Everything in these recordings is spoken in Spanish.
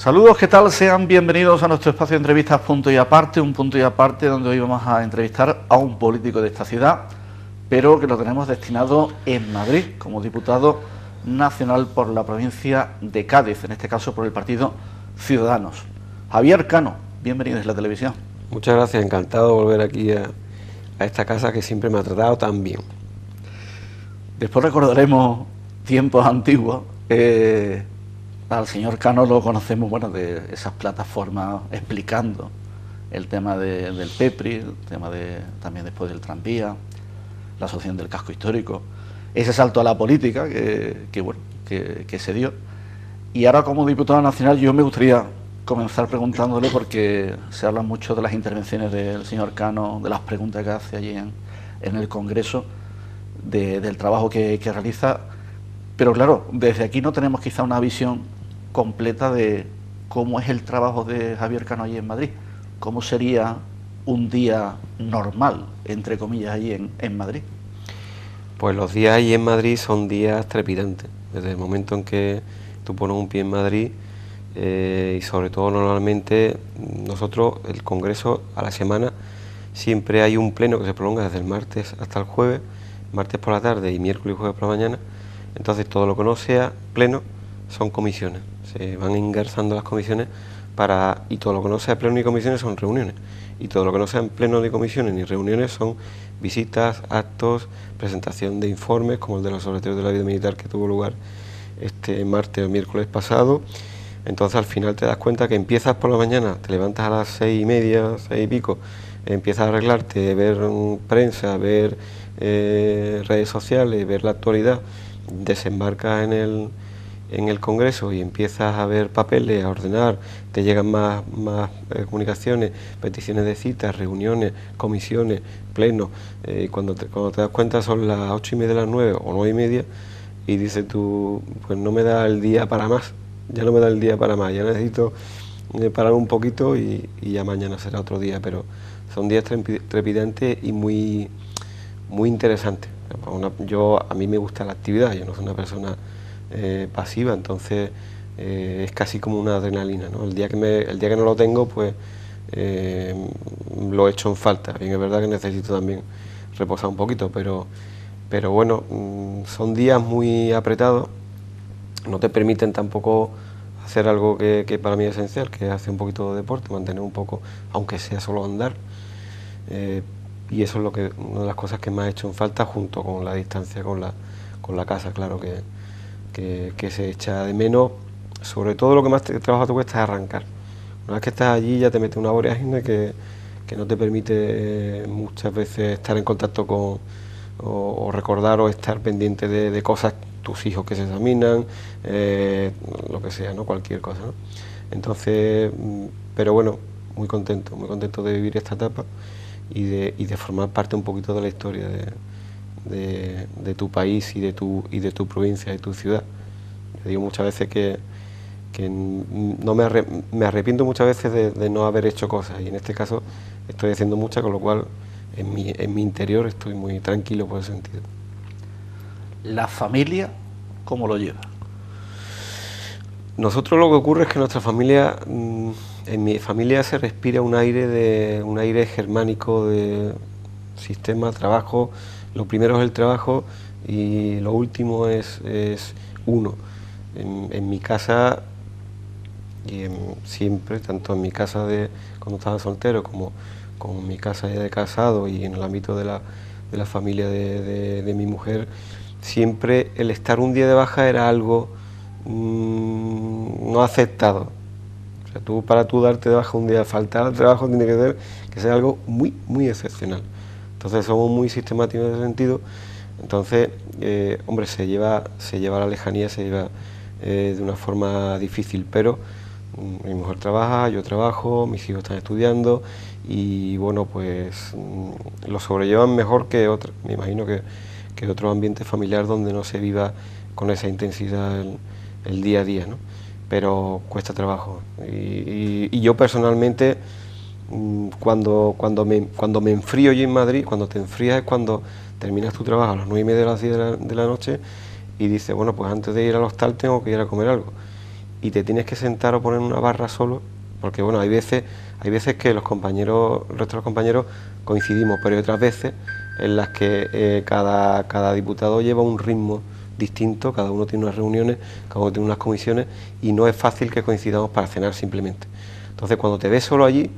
Saludos, ¿qué tal? Sean bienvenidos a nuestro espacio de entrevistas Punto y Aparte, un punto y aparte donde hoy vamos a entrevistar a un político de esta ciudad, pero que lo tenemos destinado en Madrid como diputado nacional por la provincia de Cádiz, en este caso por el partido Ciudadanos. Javier Cano, bienvenido a la televisión. Muchas gracias, encantado de volver aquí a esta casa que siempre me ha tratado tan bien. Después recordaremos tiempos antiguos. Al señor Cano lo conocemos, bueno, de esas plataformas explicando el tema del PEPRI, el tema también después del tranvía, la asociación del casco histórico, ese salto a la política que se dio. Y ahora como diputado nacional yo me gustaría comenzar preguntándole, porque se habla mucho de las intervenciones del señor Cano, de las preguntas que hace allí en el Congreso, del trabajo que realiza, pero claro, desde aquí no tenemos quizá una visión completa de cómo es el trabajo de Javier Cano allí en Madrid, cómo sería un día normal, entre comillas, allí en Madrid. Pues los días allí en Madrid son días trepidantes, desde el momento en que tú pones un pie en Madrid, y sobre todo normalmente nosotros, el Congreso a la semana, siempre hay un pleno que se prolonga desde el martes hasta el jueves, martes por la tarde y miércoles y jueves por la mañana. Entonces todo lo que no sea pleno son comisiones, se van engarzando las comisiones y todo lo que no sea pleno ni comisiones son reuniones, y todo lo que no sean pleno ni comisiones ni reuniones son visitas, actos, presentación de informes como el de los obreros de la vida militar que tuvo lugar este martes o miércoles pasado. Entonces al final te das cuenta que empiezas por la mañana, te levantas a las 6:30, 6 y pico, empiezas a arreglarte, ver prensa, ver redes sociales, ver la actualidad, desembarcas en el Congreso y empiezas a ver papeles, a ordenar, te llegan más comunicaciones, peticiones de citas, reuniones, comisiones, plenos, cuando te das cuenta son las 8:30 de las 9 o 9:30 y dices tú, pues no me da el día para más, ya no me da el día para más, ya necesito parar un poquito y ya mañana será otro día, pero son días trepidantes y muy interesantes. A mí me gusta la actividad, yo no soy una persona pasiva, entonces es casi como una adrenalina, ¿no? El día que no lo tengo, pues lo echo en falta. Bien, es verdad que necesito también reposar un poquito, pero bueno, son días muy apretados, no te permiten tampoco hacer algo que para mí es esencial, que es hacer un poquito de deporte, mantener un poco, aunque sea solo andar, y eso es una de las cosas que me ha hecho en falta, junto con la distancia con la casa, claro que se echa de menos. Sobre todo lo que más trabajo te cuesta es arrancar. Una vez que estás allí ya te mete una vorágine que no te permite muchas veces estar en contacto con o recordar o estar pendiente de cosas, tus hijos que se examinan, lo que sea, ¿no? Cualquier cosa, ¿no? Entonces, pero bueno, muy contento de vivir esta etapa y de formar parte un poquito de la historia de tu país y de tu provincia, de tu ciudad. Yo digo muchas veces que no me arrepiento muchas veces de no haber hecho cosas, y en este caso estoy haciendo muchas, con lo cual en mi interior estoy muy tranquilo por ese sentido. ¿La familia cómo lo lleva? Nosotros lo que ocurre es que nuestra familia, en mi familia se respira un aire germánico de sistema, trabajo. Lo primero es el trabajo y lo último es uno. En mi casa, siempre, tanto en mi casa de cuando estaba soltero como en mi casa ya de casado y en el ámbito de la familia de mi mujer, siempre el estar un día de baja era algo no aceptado. O sea, para darte de baja un día, faltar al trabajo tiene que ser algo muy, muy excepcional. Entonces somos muy sistemáticos en ese sentido. Entonces, hombre, se lleva la lejanía, se lleva de una forma difícil, pero mi mujer trabaja, yo trabajo, mis hijos están estudiando y bueno, pues lo sobrellevan mejor que otros. Me imagino que otro ambiente familiar donde no se viva con esa intensidad el día a día, ¿no? Pero cuesta trabajo. Y yo personalmente, cuando me enfrío yo en Madrid, cuando te enfrías es cuando terminas tu trabajo a las 9:30 de las 10 de la noche y dices, bueno, pues antes de ir al hostal tengo que ir a comer algo. y te tienes que sentar o poner una barra solo, porque bueno, hay veces que los compañeros, el resto de los compañeros coincidimos, pero hay otras veces en las que cada diputado lleva un ritmo distinto, cada uno tiene unas reuniones, cada uno tiene unas comisiones y no es fácil que coincidamos para cenar simplemente. Entonces cuando te ves solo allí,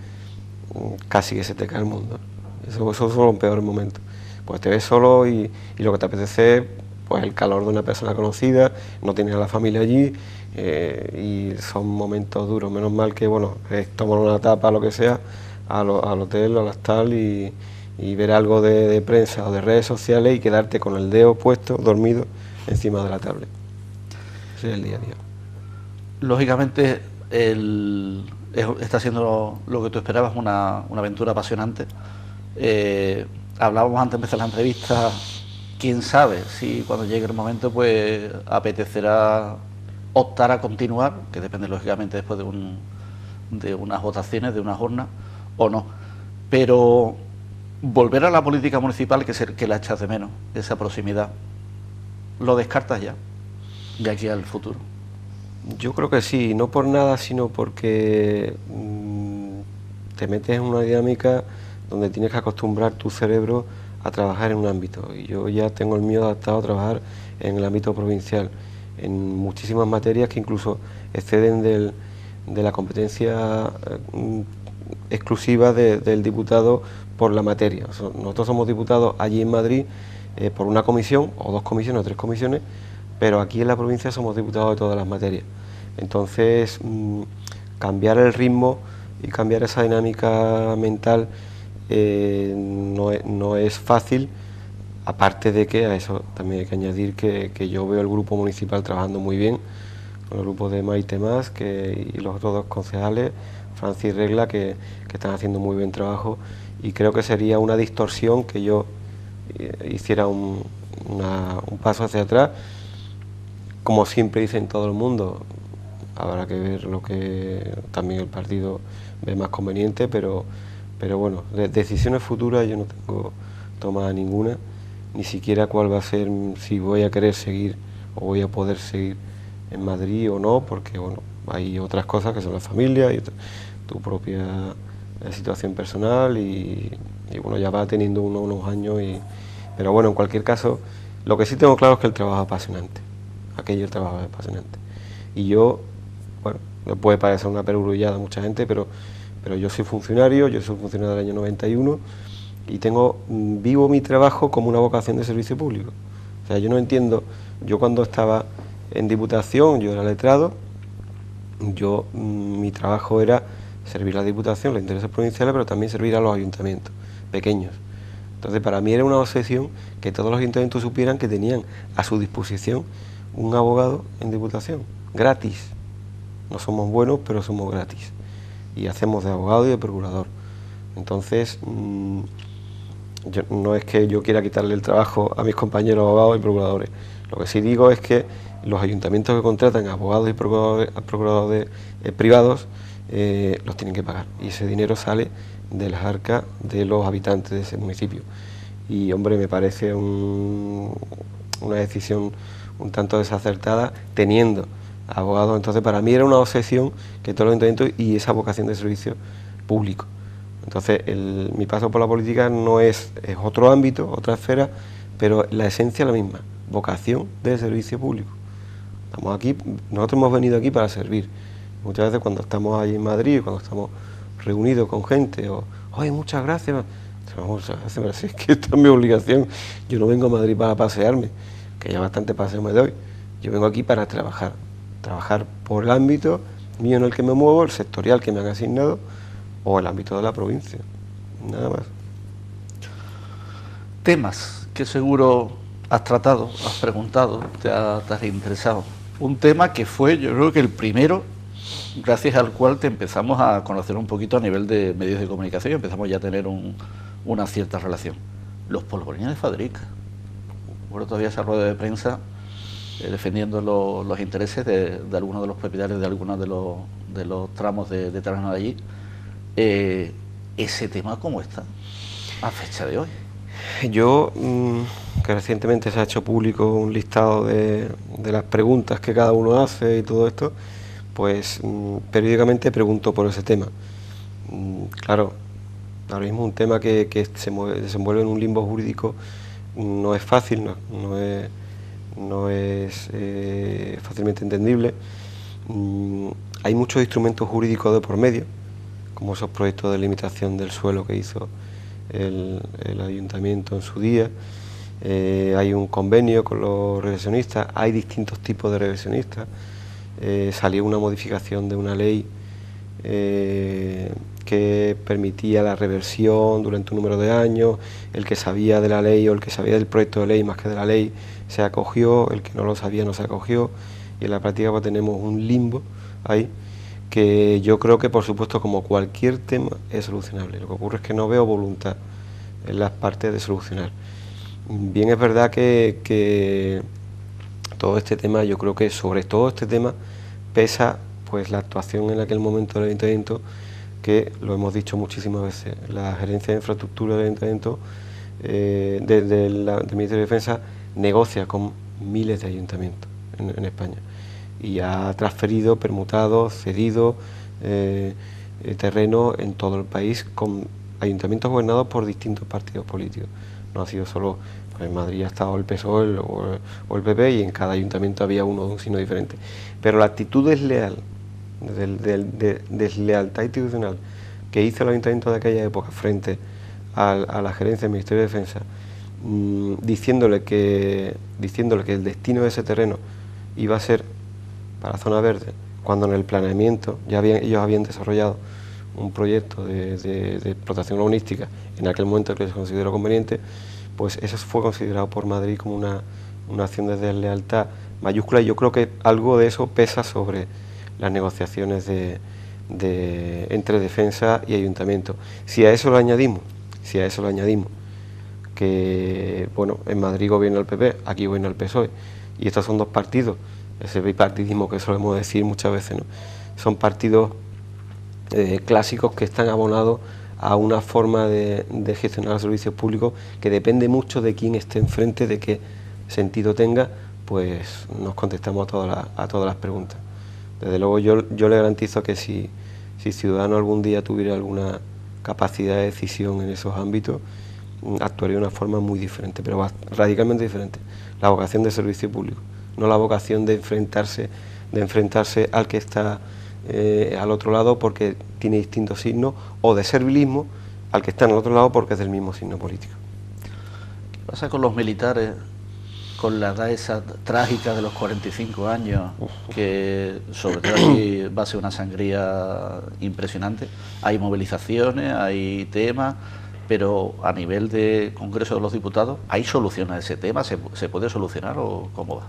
casi que se te cae el mundo. Esos son los peores momentos. Pues te ves solo y lo que te apetece es pues, el calor de una persona conocida, no tienes a la familia allí y son momentos duros. Menos mal que, bueno, tomar una tapa, lo que sea, al hotel, al hostal y ver algo de prensa o de redes sociales y quedarte con el dedo puesto, dormido, encima de la tablet. Ese es el día a día. Lógicamente, está siendo lo que tú esperabas, una aventura apasionante. Hablábamos antes de empezar la entrevista, quién sabe si cuando llegue el momento pues apetecerá optar a continuar, que depende lógicamente después de unas votaciones, de una jornada, o no. Pero volver a la política municipal, que la echas de menos, esa proximidad, ¿lo descartas ya, de aquí al futuro? Yo creo que sí, no por nada, sino porque te metes en una dinámica donde tienes que acostumbrar tu cerebro a trabajar en un ámbito. Y yo ya tengo el mío adaptado a trabajar en el ámbito provincial, en muchísimas materias que incluso exceden de la competencia exclusiva del diputado por la materia. O sea, nosotros somos diputados allí en Madrid por una comisión, o dos comisiones, o tres comisiones, pero aquí en la provincia somos diputados de todas las materias. Entonces, cambiar el ritmo y cambiar esa dinámica mental no es fácil, aparte de que a eso también hay que añadir que yo veo el grupo municipal trabajando muy bien, con el grupo de Maite Más y los otros dos concejales, Francis Regla, que están haciendo muy buen trabajo, y creo que sería una distorsión que yo hiciera un paso hacia atrás. Como siempre dicen todo el mundo, habrá que ver lo que también el partido ve más conveniente, pero bueno, decisiones futuras yo no tengo tomada ninguna, ni siquiera cuál va a ser, si voy a querer seguir o voy a poder seguir en Madrid o no, porque bueno, hay otras cosas que son la familia y tu propia situación personal y bueno, ya va teniendo unos años, pero bueno, en cualquier caso, lo que sí tengo claro es que el trabajo es apasionante. Aquello el trabajo es apasionante. Y yo, bueno, me puede parecer una perogrullada a mucha gente, pero yo soy funcionario del año 91 y vivo mi trabajo como una vocación de servicio público. O sea, yo no entiendo, yo cuando estaba en Diputación, yo era letrado, mi trabajo era servir a la Diputación, los intereses provinciales, pero también servir a los ayuntamientos pequeños. Entonces, para mí era una obsesión que todos los ayuntamientos supieran que tenían a su disposición un abogado en Diputación, gratis. No somos buenos, pero somos gratis. Y hacemos de abogado y de procurador. Entonces, no es que yo quiera quitarle el trabajo a mis compañeros abogados y procuradores. Lo que sí digo es que los ayuntamientos que contratan abogados y procuradores privados los tienen que pagar. Y ese dinero sale de las arcas de los habitantes de ese municipio. Y, hombre, me parece una decisión un tanto desacertada teniendo abogados. Entonces, para mí era una obsesión que todos los ayuntamientos y esa vocación de servicio público. Entonces, mi paso por la política no es otro ámbito, otra esfera, pero la esencia es la misma, vocación de servicio público. Estamos aquí, nosotros hemos venido aquí para servir. Muchas veces cuando estamos allí en Madrid, cuando estamos reunidos con gente, oye, muchas gracias, pero si es que esta es mi obligación, yo no vengo a Madrid para pasearme, que ya bastante paseo me doy, yo vengo aquí para trabajar por el ámbito mío en el que me muevo, el sectorial que me han asignado, o el ámbito de la provincia, nada más. Temas que seguro has tratado, has preguntado, te has interesado. Un tema que fue, yo creo que el primero, gracias al cual te empezamos a conocer un poquito a nivel de medios de comunicación y empezamos ya a tener una cierta relación. Los polvorines de Fadrica. Bueno, todavía esa rueda de prensa defendiendo los intereses de algunos de los propietarios de algunos de los tramos de terreno de allí. Ese tema, ¿cómo está a fecha de hoy? Yo, que recientemente se ha hecho público un listado de las preguntas que cada uno hace y todo esto, pues periódicamente pregunto por ese tema. Claro, ahora mismo un tema que se desenvuelve en un limbo jurídico no es fácil, no es fácilmente entendible. Hay muchos instrumentos jurídicos de por medio, como esos proyectos de limitación del suelo que hizo el ayuntamiento en su día. Hay un convenio con los reversionistas, hay distintos tipos de reversionistas. Salió una modificación de una ley que permitía la reversión durante un número de años. El que sabía de la ley o el que sabía del proyecto de ley más que de la ley se acogió, el que no lo sabía no se acogió, y en la práctica pues tenemos un limbo ahí que yo creo que, por supuesto, como cualquier tema, es solucionable. Lo que ocurre es que no veo voluntad en las partes de solucionar. Bien, es verdad que todo este tema, yo creo que sobre todo este tema pesa pues la actuación en aquel momento del ayuntamiento, que lo hemos dicho muchísimas veces, la gerencia de infraestructura del ayuntamiento, desde el Ministerio de Defensa, negocia con miles de ayuntamientos en España y ha transferido, permutado, cedido terreno en todo el país con ayuntamientos gobernados por distintos partidos políticos. No ha sido solo, pues en Madrid ha estado el PSOE o el PP, y en cada ayuntamiento había uno de un signo diferente. Pero la actitud desleal, de deslealtad institucional que hizo el ayuntamiento de aquella época frente a la gerencia del Ministerio de Defensa, diciéndole que el destino de ese terreno iba a ser para zona verde, cuando en el planeamiento ellos habían desarrollado un proyecto de explotación urbanística en aquel momento que se consideró conveniente, pues eso fue considerado por Madrid como una acción de deslealtad mayúscula, y yo creo que algo de eso pesa sobre las negociaciones entre defensa y ayuntamiento. Si a eso lo añadimos que, bueno, en Madrid gobierna el PP, aquí gobierna el PSOE, y estos son dos partidos, ese bipartidismo que solemos decir muchas veces, ¿no? Son partidos clásicos que están abonados a una forma de gestionar los servicios públicos que depende mucho de quién esté enfrente, de qué sentido tenga, pues nos contestamos a todas las preguntas. Desde luego yo le garantizo que si Ciudadanos algún día tuviera alguna capacidad de decisión en esos ámbitos, actuaría de una forma muy diferente, pero radicalmente diferente. La vocación de servicio público, no la vocación de enfrentarse al que está al otro lado porque tiene distintos signos, o de servilismo al que está en el otro lado porque es del mismo signo político. ¿Qué pasa con los militares, con la edad esa trágica de los 45 años, que sobre todo aquí va a ser una sangría impresionante? Hay movilizaciones, hay temas, pero a nivel de Congreso de los Diputados, ¿hay solución a ese tema? ¿Se puede solucionar o cómo va?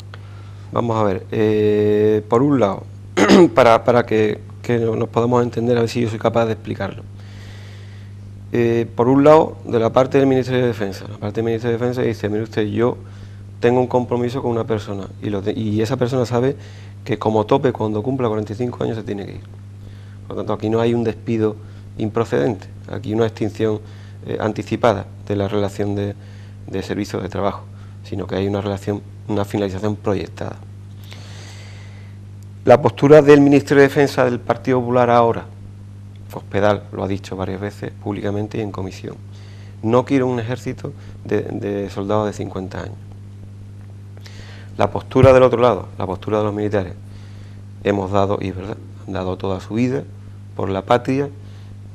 Vamos a ver, por un lado, para que nos podamos entender, a ver si yo soy capaz de explicarlo. Por un lado, de la parte del Ministerio de Defensa, dice, mire usted, yo tengo un compromiso con una persona y esa persona sabe que como tope cuando cumpla 45 años se tiene que ir. Por lo tanto, aquí no hay un despido improcedente, aquí una extinción anticipada de la relación de servicios de trabajo, sino que hay una finalización proyectada. La postura del Ministerio de Defensa del Partido Popular ahora, Cospedal lo ha dicho varias veces públicamente y en comisión, no quiero un ejército de soldados de 50 años. La postura del otro lado, la postura de los militares, hemos dado, y es verdad, han dado toda su vida por la patria,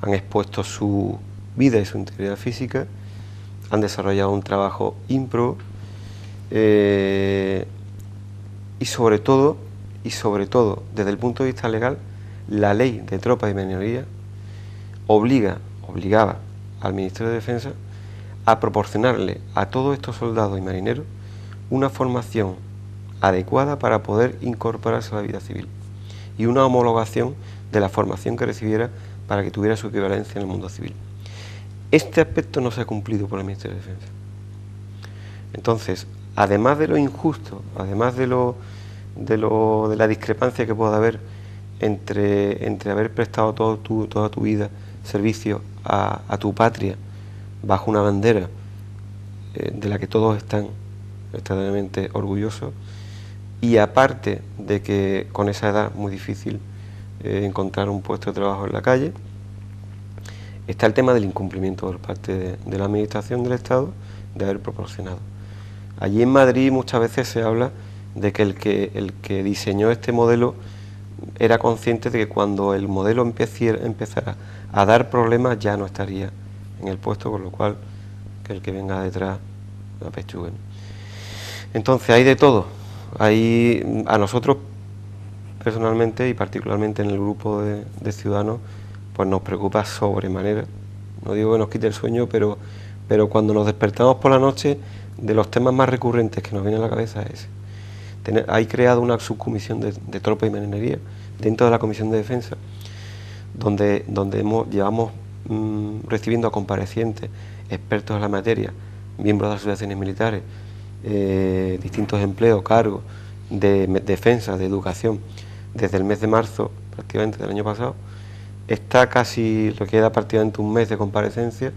han expuesto su vida y su integridad física, han desarrollado un trabajo ímprobo, y sobre todo, desde el punto de vista legal, la ley de tropas y minorías obligaba al Ministerio de Defensa a proporcionarle a todos estos soldados y marineros una formación adecuada para poder incorporarse a la vida civil y una homologación de la formación que recibiera para que tuviera su equivalencia en el mundo civil. Este aspecto no se ha cumplido por el Ministerio de Defensa. Entonces, además de lo injusto, además de la discrepancia que pueda haber entre haber prestado toda tu vida servicio a tu patria bajo una bandera de la que todos están extraordinariamente orgullosos, y aparte de que con esa edad muy difícil encontrar un puesto de trabajo en la calle. Está el tema del incumplimiento por parte de la Administración del Estado de haber proporcionado. Allí en Madrid muchas veces se habla de que el que diseñó este modelo era consciente de que cuando el modelo empezara a dar problemas ya no estaría en el puesto, con lo cual que el que venga detrás la pechugue. Entonces hay de todo. A nosotros personalmente y particularmente en el grupo de Ciudadanos, pues nos preocupa sobremanera. No digo que nos quite el sueño, pero cuando nos despertamos por la noche, de los temas más recurrentes que nos viene a la cabeza es ese. Hay creado una subcomisión de tropa y marinería dentro de la Comisión de Defensa, donde llevamos recibiendo a comparecientes, expertos en la materia, miembros de asociaciones militares, distintos empleos, cargos de defensa, de educación, desde el mes de marzo prácticamente del año pasado. Está casi, lo queda prácticamente un mes de comparecencia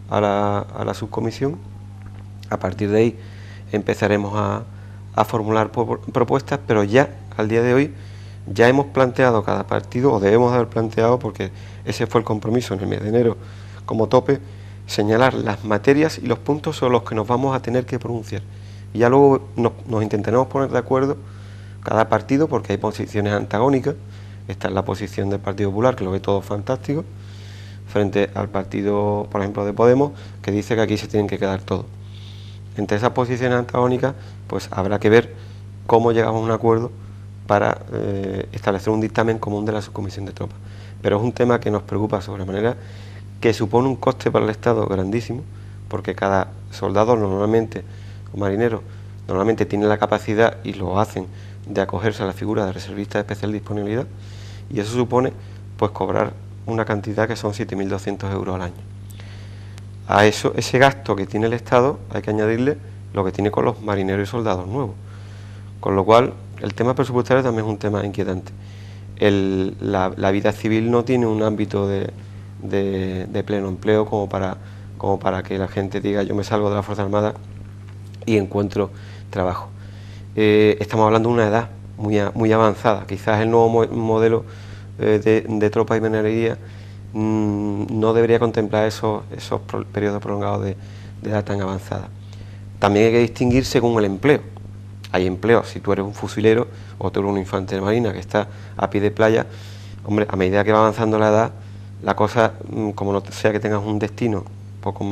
a la subcomisión. A partir de ahí empezaremos a formular propuestas, pero ya al día de hoy ya hemos planteado cada partido, o debemos haber planteado, porque ese fue el compromiso en el mes de enero como tope, señalar las materias y los puntos sobre los que nos vamos a tener que pronunciar. Y ya luego nos intentaremos poner de acuerdo cada partido, porque hay posiciones antagónicas. Esta es la posición del Partido Popular, que lo ve todo fantástico, frente al partido, por ejemplo, de Podemos, que dice que aquí se tienen que quedar todos. Entre esas posiciones antagónicas, pues habrá que ver cómo llegamos a un acuerdo para establecer un dictamen común de la subcomisión de tropas. Pero es un tema que nos preocupa sobremanera, que supone un coste para el Estado grandísimo, porque cada soldado normalmente, o marinero, normalmente tiene la capacidad, y lo hacen, de acogerse a la figura de reservista de especial disponibilidad, y eso supone pues cobrar una cantidad que son 7.200 euros al año. A ese gasto que tiene el Estado hay que añadirle lo que tiene con los marineros y soldados nuevos, con lo cual el tema presupuestario también es un tema inquietante. La vida civil no tiene un ámbito de pleno empleo como para que la gente diga yo me salgo de la Fuerza Armada y encuentro trabajo. Estamos hablando de una edad muy avanzada. Quizás el nuevo modelo de tropa y marinería no debería contemplar esos periodos prolongados de edad tan avanzada. También hay que distinguir según el empleo. Hay empleos, si tú eres un fusilero o tú eres un infante de marina que está a pie de playa, hombre, a medida que va avanzando la edad, la cosa, como no sea que tengas un destino un poco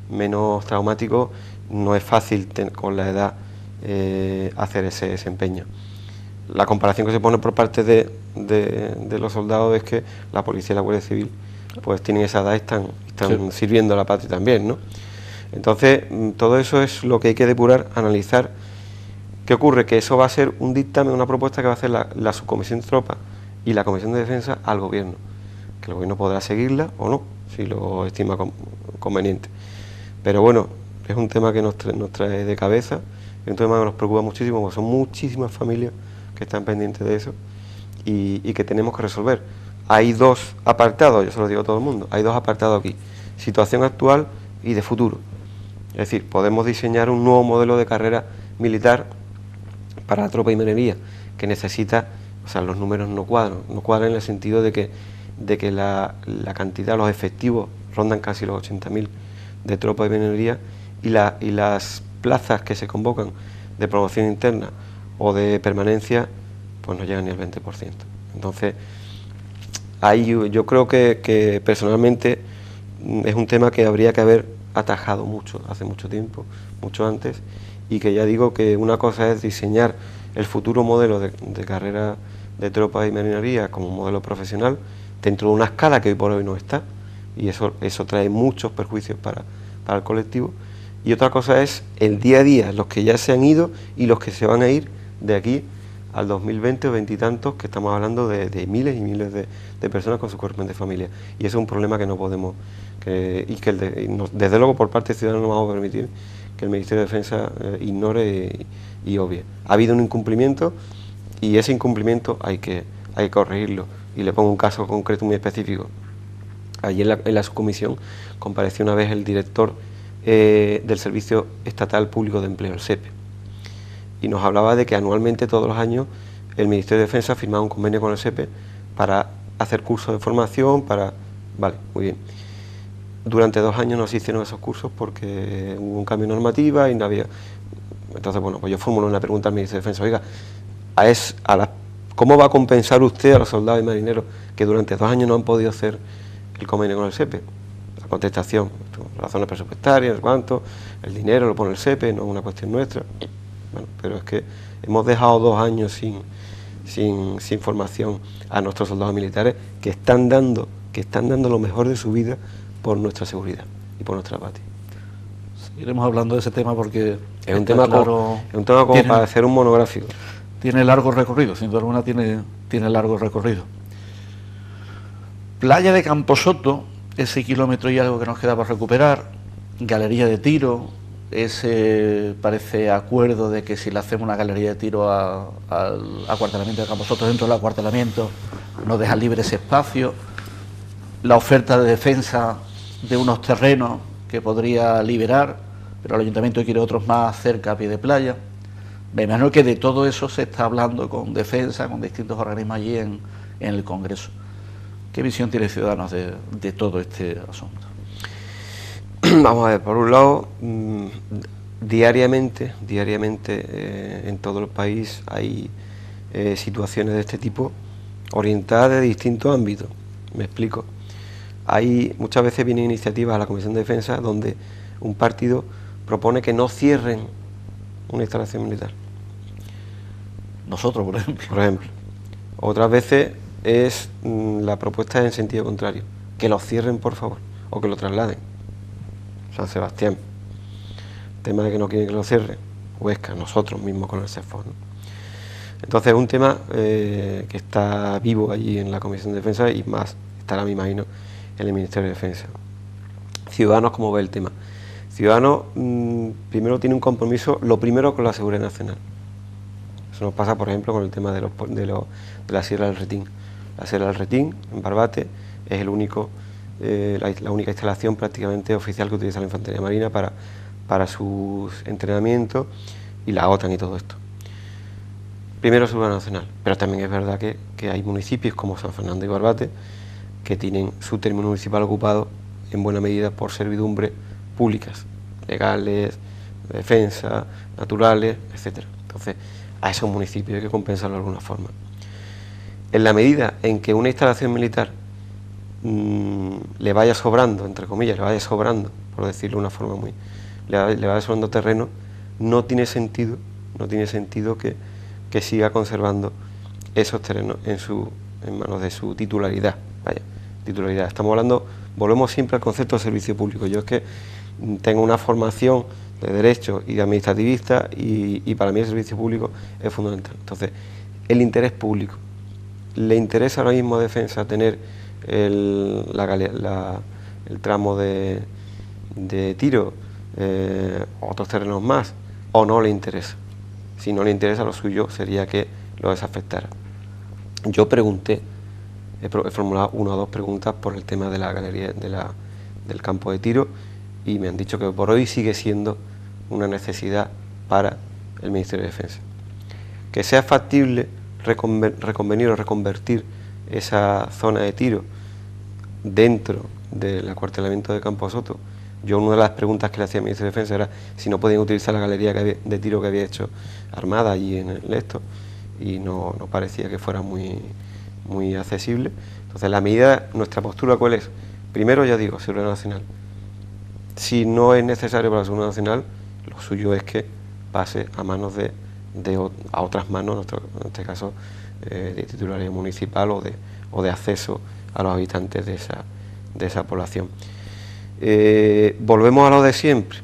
menos traumático, no es fácil con la edad hacer ese desempeño. La comparación que se pone por parte de los soldados es que la policía y la Guardia Civil pues tienen esa edad y están sí, sirviendo a la patria también, ¿no? Entonces, todo eso es lo que hay que depurar, analizar. ¿Qué ocurre? Que eso va a ser un dictamen, una propuesta que va a hacer la subcomisión de tropas y la comisión de defensa al gobierno, que el gobierno podrá seguirla o no, si lo estima conveniente. Pero bueno, es un tema que nos trae de cabeza, es un tema que nos preocupa muchísimo, porque son muchísimas familias que están pendientes de eso y que tenemos que resolver. Hay dos apartados, yo se lo digo a todo el mundo, hay dos apartados aquí, situación actual y de futuro. Es decir, podemos diseñar un nuevo modelo de carrera militar para la tropa y marinería, que necesita, o sea, los números no cuadran en el sentido de que la cantidad, los efectivos rondan casi los 80.000 de tropa y marinería y las plazas que se convocan de promoción interna o de permanencia, pues no llegan ni al 20%. Entonces, ahí yo creo que personalmente es un tema que habría que haber atajado mucho, hace mucho tiempo, mucho antes, y que ya digo que una cosa es diseñar el futuro modelo de carrera de tropa y marinería como un modelo profesional dentro de una escala que hoy por hoy no está, y eso trae muchos perjuicios para el colectivo, y otra cosa es el día a día, los que ya se han ido y los que se van a ir de aquí al 2020 o veintitantos, que estamos hablando de miles y miles de personas con su correspondiente familia, y eso es un problema que no podemos, desde luego por parte de Ciudadanos no vamos a permitir que el Ministerio de Defensa ignore y obvie. Ha habido un incumplimiento y ese incumplimiento hay que corregirlo, y le pongo un caso concreto muy específico. Allí en la subcomisión compareció una vez el director del Servicio Estatal Público de Empleo, el SEPE, y nos hablaba de que anualmente, todos los años, el Ministerio de Defensa firmaba un convenio con el SEPE para hacer cursos de formación, Vale, muy bien. Durante 2 años no se hicieron esos cursos porque hubo un cambio de normativa y no había... Entonces, bueno, pues yo formulo una pregunta al Ministerio de Defensa. Oiga, ¿cómo va a compensar usted a los soldados y marineros que durante 2 años no han podido hacer el convenio con el SEPE? La contestación, razones presupuestarias, no sé cuánto, el dinero lo pone el SEPE, no es una cuestión nuestra. Bueno, pero es que hemos dejado 2 años sin formación a nuestros soldados militares que están dando lo mejor de su vida por nuestra seguridad y por nuestra patria. Seguiremos hablando de ese tema porque es un tema como para hacer un monográfico. Tiene largo recorrido, sin duda alguna tiene largo recorrido. Playa de Camposoto, ese kilómetro y algo que nos queda por recuperar, galería de tiro, ese parece acuerdo de que si le hacemos una galería de tiro al acuartelamiento de Camposoto, dentro del acuartelamiento nos deja libre ese espacio, la oferta de defensa de unos terrenos que podría liberar, pero el ayuntamiento quiere otros más cerca a pie de playa. Me imagino que de todo eso se está hablando con defensa, con distintos organismos allí en el Congreso. ¿Qué visión tiene Ciudadanos de todo este asunto? Vamos a ver, por un lado, diariamente en todo el país hay situaciones de este tipo orientadas de distintos ámbitos. Me explico. Muchas veces vienen iniciativas a la Comisión de Defensa donde un partido propone que no cierren una instalación militar. Nosotros, por ejemplo. Por ejemplo. Otras veces la propuesta es en sentido contrario, que lo cierren por favor, o que lo trasladen. San Sebastián, tema de que no quieren que lo cierren, Huesca, nosotros mismos con el CEFOS, ¿no? Entonces es un tema que está vivo allí en la Comisión de Defensa y más estará, me imagino, en el Ministerio de Defensa. Ciudadanos, ¿cómo ve el tema? Ciudadanos primero tiene un compromiso, lo primero con la seguridad nacional. Eso nos pasa, por ejemplo, con el tema de la Sierra del Retín. La Sierra del Retín, en Barbate, es la única instalación prácticamente oficial que utiliza la Infantería Marina para sus entrenamientos y la OTAN y todo esto. Primero seguridad nacional, pero también es verdad que hay municipios como San Fernando y Barbate que tienen su término municipal ocupado en buena medida por servidumbres públicas, legales, defensa, naturales, etcétera. Entonces, a esos municipios hay que compensarlo de alguna forma. En la medida en que una instalación militar le vaya sobrando, entre comillas, por decirlo de una forma le vaya sobrando terreno, no tiene sentido que siga conservando esos terrenos en manos de su titularidad. Titularidad. Volvemos siempre al concepto de servicio público. Yo es que tengo una formación de derecho y de administrativista y para mí el servicio público es fundamental. Entonces, el interés público. ¿Le interesa ahora mismo a Defensa tener el tramo de tiro, otros terrenos más, o no le interesa? Si no le interesa, lo suyo sería que lo desafectara. Yo he formulado 1 o 2 preguntas por el tema de la galería del campo de tiro y me han dicho que por hoy sigue siendo una necesidad para el Ministerio de Defensa. Que sea factible reconvenir o reconvertir esa zona de tiro dentro del acuartelamiento de Camposoto. Yo una de las preguntas que le hacía al Ministerio de Defensa era si no podían utilizar la galería de tiro que había hecho Armada allí en el esto, y no parecía que fuera muy accesible. Entonces la medida, nuestra postura ¿cuál es? Primero, ya digo, seguridad nacional. Si no es necesario para la seguridad nacional, lo suyo es que pase a manos a otras manos, en este caso de titularidad municipal o de acceso a los habitantes de esa población. Volvemos a lo de siempre,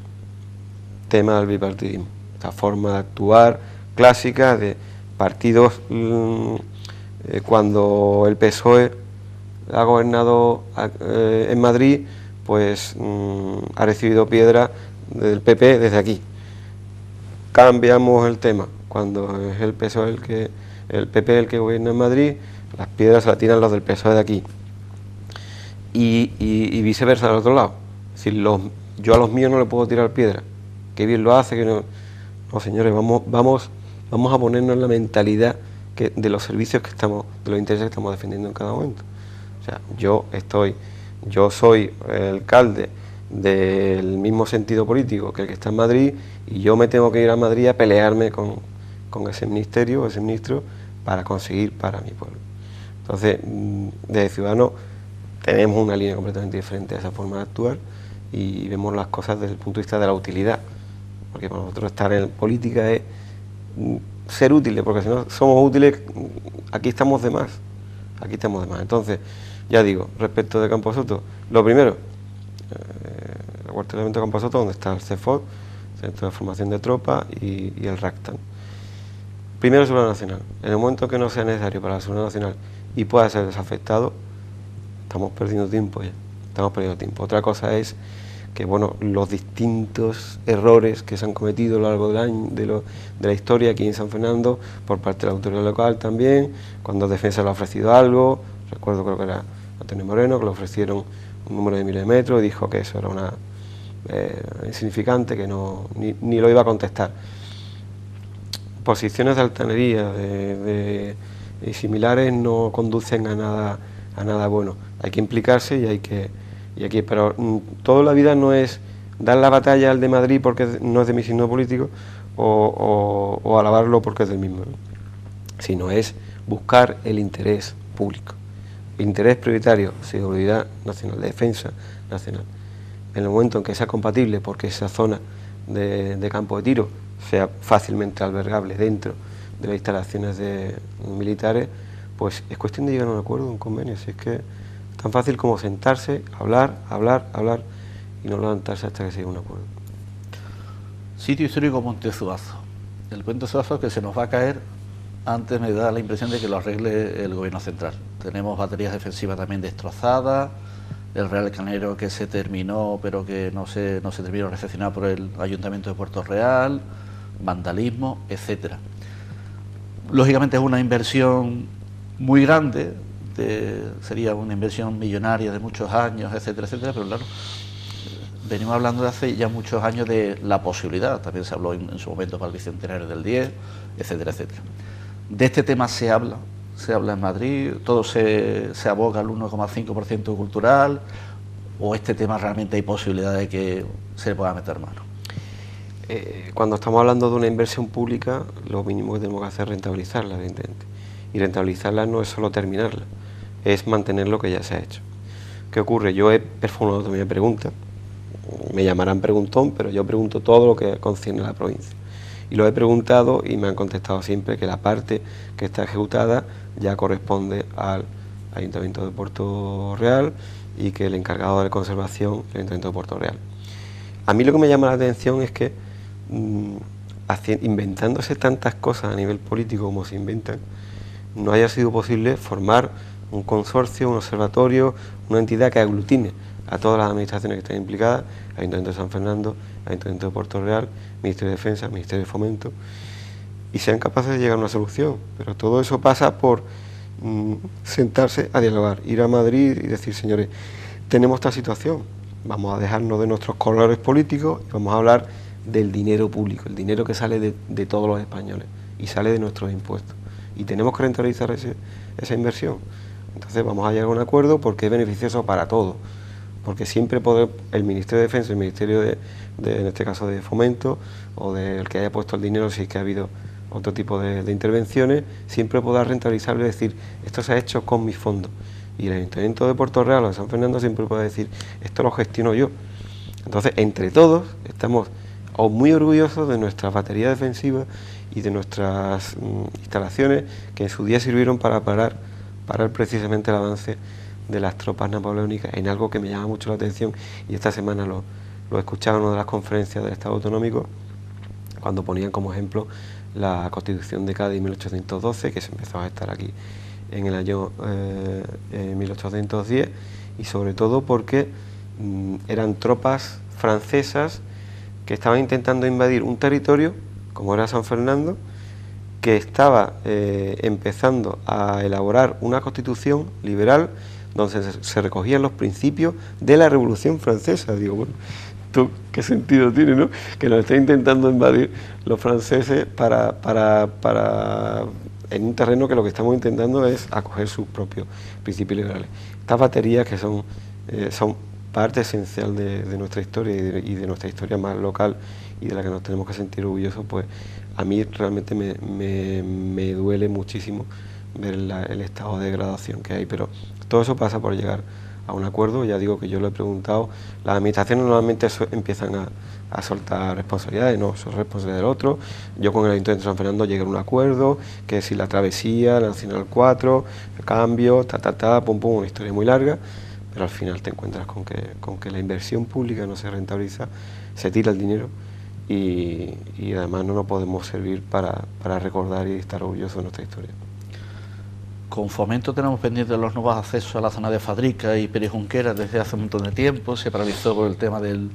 tema del bipartidismo, esta forma de actuar clásica de partidos. Cuando el PSOE ha gobernado en Madrid, pues ha recibido piedra del PP desde aquí. Cambiamos el tema, cuando es el PSOE el PP el que gobierna en Madrid, las piedras se las tiran los del PSOE de aquí. Y viceversa del otro lado. Si yo a los míos no le puedo tirar piedra, qué bien lo hace, que no. No, señores, vamos a ponernos en la mentalidad de los servicios que estamos, de los intereses que estamos defendiendo en cada momento. O sea, yo soy el alcalde del mismo sentido político que el que está en Madrid, y yo me tengo que ir a Madrid a pelearme con ese ministerio o ese ministro para conseguir para mi pueblo. Entonces, desde Ciudadanos tenemos una línea completamente diferente a esa forma de actuar y vemos las cosas desde el punto de vista de la utilidad, porque para nosotros estar en política es ser útiles, porque si no somos útiles, aquí estamos de más. Entonces, ya digo, respecto de Camposoto, lo primero, el cuartelamiento de Camposoto, donde está el CEFOT, Centro de Formación de Tropas, y el RACTAN. Primero, seguridad nacional. En el momento que no sea necesario para la seguridad nacional y pueda ser desafectado, estamos perdiendo tiempo ya. Otra cosa es que, bueno, los distintos errores que se han cometido a lo largo del año, de la historia aquí en San Fernando, por parte de la autoridad local también, cuando Defensa le ha ofrecido algo, recuerdo, creo que era Antonio Moreno, que le ofrecieron un número de miles de metros, y dijo que eso era una insignificante, que ni lo iba a contestar. Posiciones de altanería y similares no conducen a nada bueno. Hay que implicarse pero toda la vida no es dar la batalla al de Madrid porque no es de mi signo político o alabarlo porque es del mismo, ¿no? Sino es buscar el interés público, interés prioritario, seguridad nacional, defensa nacional. En el momento en que sea compatible, porque esa zona de campo de tiro sea fácilmente albergable dentro de las instalaciones militares, pues es cuestión de llegar a un acuerdo, un convenio. Si es que es tan fácil como sentarse, hablar y no levantarse hasta que se llegue a un acuerdo. Sitio histórico Puente Zuazo. El Puente Zuazo, que se nos va a caer, antes me da la impresión de que lo arregle el gobierno central. Tenemos baterías defensivas también destrozadas, el Real Canero que se terminó pero que no se terminó de recepcionar por el Ayuntamiento de Puerto Real, vandalismo, etcétera. Lógicamente es una inversión muy grande, sería una inversión millonaria de muchos años, etcétera, etcétera, pero claro, venimos hablando de hace ya muchos años de la posibilidad, también se habló en su momento para el bicentenario del 10, etcétera, etcétera. De este tema se habla en Madrid, todo se aboga al 1,5% cultural, o este tema realmente hay posibilidad de que se le pueda meter mano. Cuando estamos hablando de una inversión pública, lo mínimo que tenemos que hacer es rentabilizarla, evidentemente. Y rentabilizarla no es solo terminarla, es mantener lo que ya se ha hecho. ¿Qué ocurre? Yo he formulado también preguntas, me llamarán preguntón, pero yo pregunto todo lo que concierne a la provincia. Y lo he preguntado y me han contestado siempre que la parte que está ejecutada ya corresponde al Ayuntamiento de Puerto Real y que el encargado de conservación es el Ayuntamiento de Puerto Real. A mí lo que me llama la atención es que inventándose tantas cosas a nivel político como se inventan, no haya sido posible formar un consorcio, un observatorio, una entidad que aglutine a todas las administraciones que están implicadas, Ayuntamiento de San Fernando, Ayuntamiento de Puerto Real, Ministerio de Defensa, Ministerio de Fomento, y sean capaces de llegar a una solución. Pero todo eso pasa por sentarse a dialogar, ir a Madrid y decir, señores, tenemos esta situación, vamos a dejarnos de nuestros colores políticos y vamos a hablar del dinero público, el dinero que sale de todos los españoles y sale de nuestros impuestos. Y tenemos que rentabilizar esa inversión. Entonces vamos a llegar a un acuerdo porque es beneficioso para todos. Porque siempre el Ministerio de Defensa, el Ministerio en este caso de Fomento, o del que haya puesto el dinero si es que ha habido otro tipo de intervenciones, siempre podrá rentabilizar y decir, esto se ha hecho con mis fondos. Y el Ayuntamiento de Puerto Real o de San Fernando siempre puede decir, esto lo gestiono yo. Entonces, entre todos, estamos muy orgullosos de nuestras baterías defensivas y de nuestras instalaciones que en su día sirvieron para parar precisamente el avance de las tropas napoleónicas, en algo que me llama mucho la atención, y esta semana lo escuchaba en una de las conferencias del Estado Autonómico, cuando ponían como ejemplo la Constitución de Cádiz 1812, que se empezó a gestar aquí en el año 1810, y sobre todo porque eran tropas francesas que estaban intentando invadir un territorio, como era San Fernando, que estaba empezando a elaborar una constitución liberal donde se recogían los principios de la Revolución Francesa. Digo, bueno, ¿esto qué sentido tiene, no? Que nos está intentando invadir los franceses para en un terreno que lo que estamos intentando es acoger sus propios principios liberales. Estas baterías que son parte esencial de nuestra historia y de nuestra historia más local y de la que nos tenemos que sentir orgullosos, pues a mí realmente me duele muchísimo ver el estado de degradación que hay, pero todo eso pasa por llegar a un acuerdo. Ya digo que yo lo he preguntado, las administraciones normalmente empiezan a soltar responsabilidades, no, eso es responsabilidad del otro. Yo con el Ayuntamiento de San Fernando llegué a un acuerdo, que si la travesía, la Nacional 4, el cambio, pum, pum, una historia muy larga, pero al final te encuentras con que la inversión pública no se rentabiliza, se tira el dinero y además no nos podemos servir para recordar y estar orgullosos de nuestra historia. Con Fomento tenemos pendientes los nuevos accesos a la zona de Fadrica y Pérez Junquera desde hace un montón de tiempo. Se paralizó por el tema del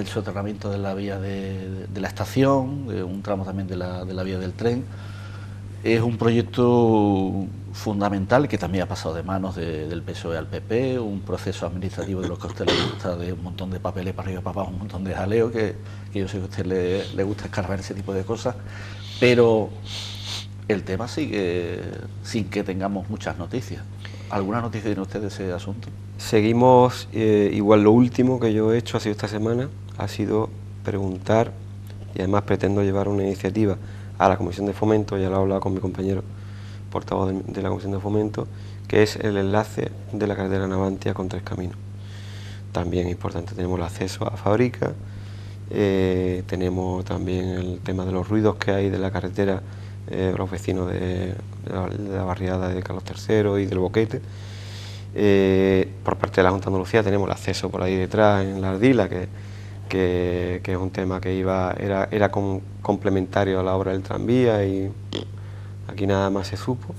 soterramiento de la vía de la estación, de un tramo también de la vía del tren. Es un proyecto fundamental que también ha pasado de manos del PSOE al PP, un proceso administrativo de los que a usted le gusta, de un montón de papeles para arriba y para abajo, un montón de jaleo, que yo sé que a usted le gusta escarbar ese tipo de cosas, pero el tema sigue sin que tengamos muchas noticias. ¿Alguna noticia tiene usted de ese asunto? Seguimos, igual lo último que yo he hecho ha sido esta semana, ha sido preguntar, y además pretendo llevar una iniciativa a la Comisión de Fomento, ya lo he hablado con mi compañero portavoz de la Comisión de Fomento, que es el enlace de la carretera Navantia con Tres Caminos. También es importante, tenemos el acceso a Fábrica, tenemos también el tema de los ruidos que hay de la carretera, los vecinos de la barriada de Carlos III y del Boquete. Por parte de la Junta de Andalucía tenemos el acceso por ahí detrás en la Ardila, que es un tema que era complementario a la obra del tranvía y aquí nada más se supo.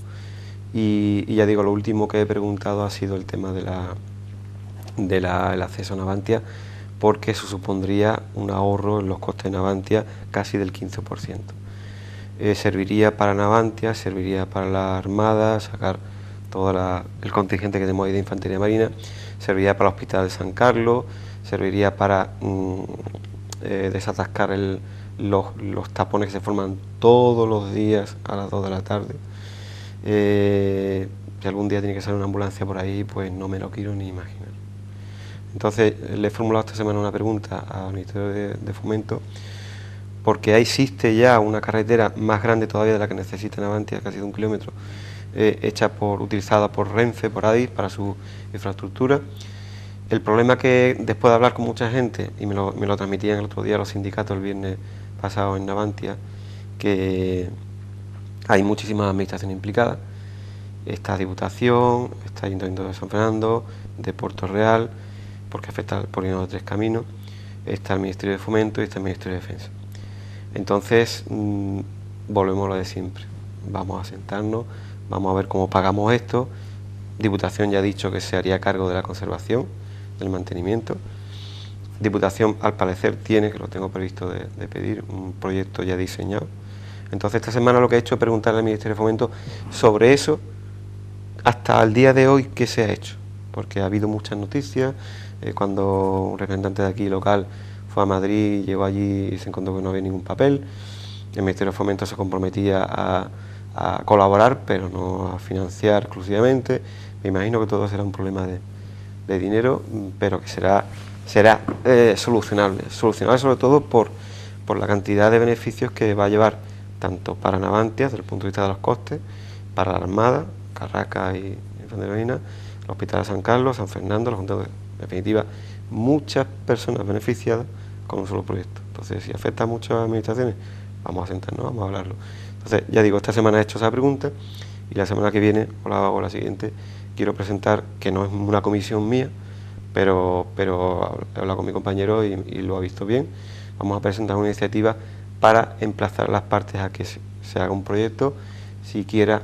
Y ya digo, lo último que he preguntado ha sido el tema del acceso a Navantia, porque eso supondría un ahorro en los costes de Navantia casi del 15%. Serviría para Navantia, serviría para la Armada, sacar todo el contingente que tenemos ahí de Infantería Marina, serviría para el Hospital de San Carlos, serviría para desatascar los tapones que se forman todos los días a las 2 de la tarde. Si algún día tiene que salir una ambulancia por ahí, pues no me lo quiero ni imaginar. Entonces le he formulado esta semana una pregunta al Ministerio de Fomento, porque ahí existe ya una carretera más grande todavía de la que necesita Navantia, casi de 1 kilómetro, utilizada por Renfe, por Adif, para su infraestructura. El problema que, después de hablar con mucha gente, y me lo transmitían el otro día los sindicatos el viernes pasado en Navantia, que hay muchísimas administraciones implicadas. Está Diputación, está Ayuntamiento de San Fernando, de Puerto Real, porque afecta al polígono de Tres Caminos, está el Ministerio de Fomento y está el Ministerio de Defensa. Entonces, volvemos a lo de siempre. Vamos a sentarnos, vamos a ver cómo pagamos esto. Diputación ya ha dicho que se haría cargo de la conservación, del mantenimiento. Diputación, al parecer, tiene, que lo tengo previsto de pedir, un proyecto ya diseñado. Entonces, esta semana lo que he hecho es preguntarle al Ministerio de Fomento sobre eso, hasta el día de hoy, qué se ha hecho. Porque ha habido muchas noticias. Cuando un representante de aquí local fue a Madrid, llegó allí y se encontró que no había ningún papel. El Ministerio de Fomento se comprometía a colaborar, pero no a financiar exclusivamente. Me imagino que todo será un problema de dinero, pero que será solucionable sobre todo por la cantidad de beneficios que va a llevar, tanto para Navantia, desde el punto de vista de los costes, para la Armada, Carracas y Infantería Marina, el Hospital de San Carlos, San Fernando, la Junta de... En definitiva, muchas personas beneficiadas con un solo proyecto. Entonces, si afecta a muchas administraciones, vamos a sentarnos, vamos a hablarlo. Entonces, ya digo, esta semana he hecho esa pregunta y la semana que viene, o la siguiente, quiero presentar, que no es una comisión mía, pero he hablado con mi compañero y lo ha visto bien. Vamos a presentar una iniciativa para emplazar a las partes a que se haga un proyecto, siquiera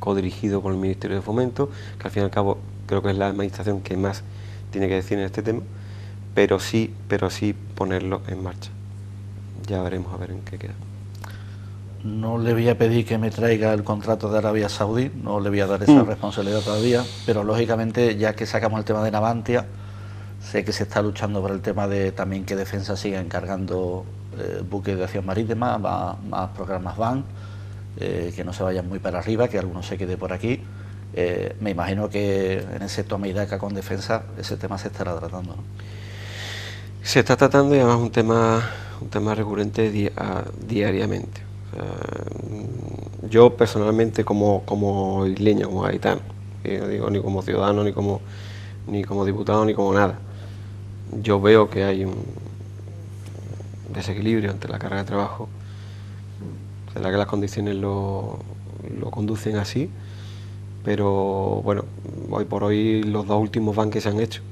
codirigido por el Ministerio de Fomento, que al fin y al cabo creo que es la administración que más tiene que decir en este tema, pero sí ponerlo en marcha. Ya veremos a ver en qué queda. No le voy a pedir que me traiga el contrato de Arabia Saudí, no le voy a dar esa responsabilidad todavía, pero lógicamente, ya que sacamos el tema de Navantia, sé que se está luchando por el tema de también que Defensa siga encargando buques de acción marítima, más programas van, que no se vayan muy para arriba, que alguno se quede por aquí. Me imagino que en ese toma y daca con defensa ese tema se estará tratando, ¿no? Se está tratando y además un tema recurrente diariamente. O sea, yo personalmente como isleño, como gaditano, no digo ni como ciudadano, ni como diputado, ni como nada, yo veo que hay un desequilibrio ante la carga de trabajo. Será que las condiciones lo conducen así, pero bueno, hoy por hoy los dos últimos van que se han hecho,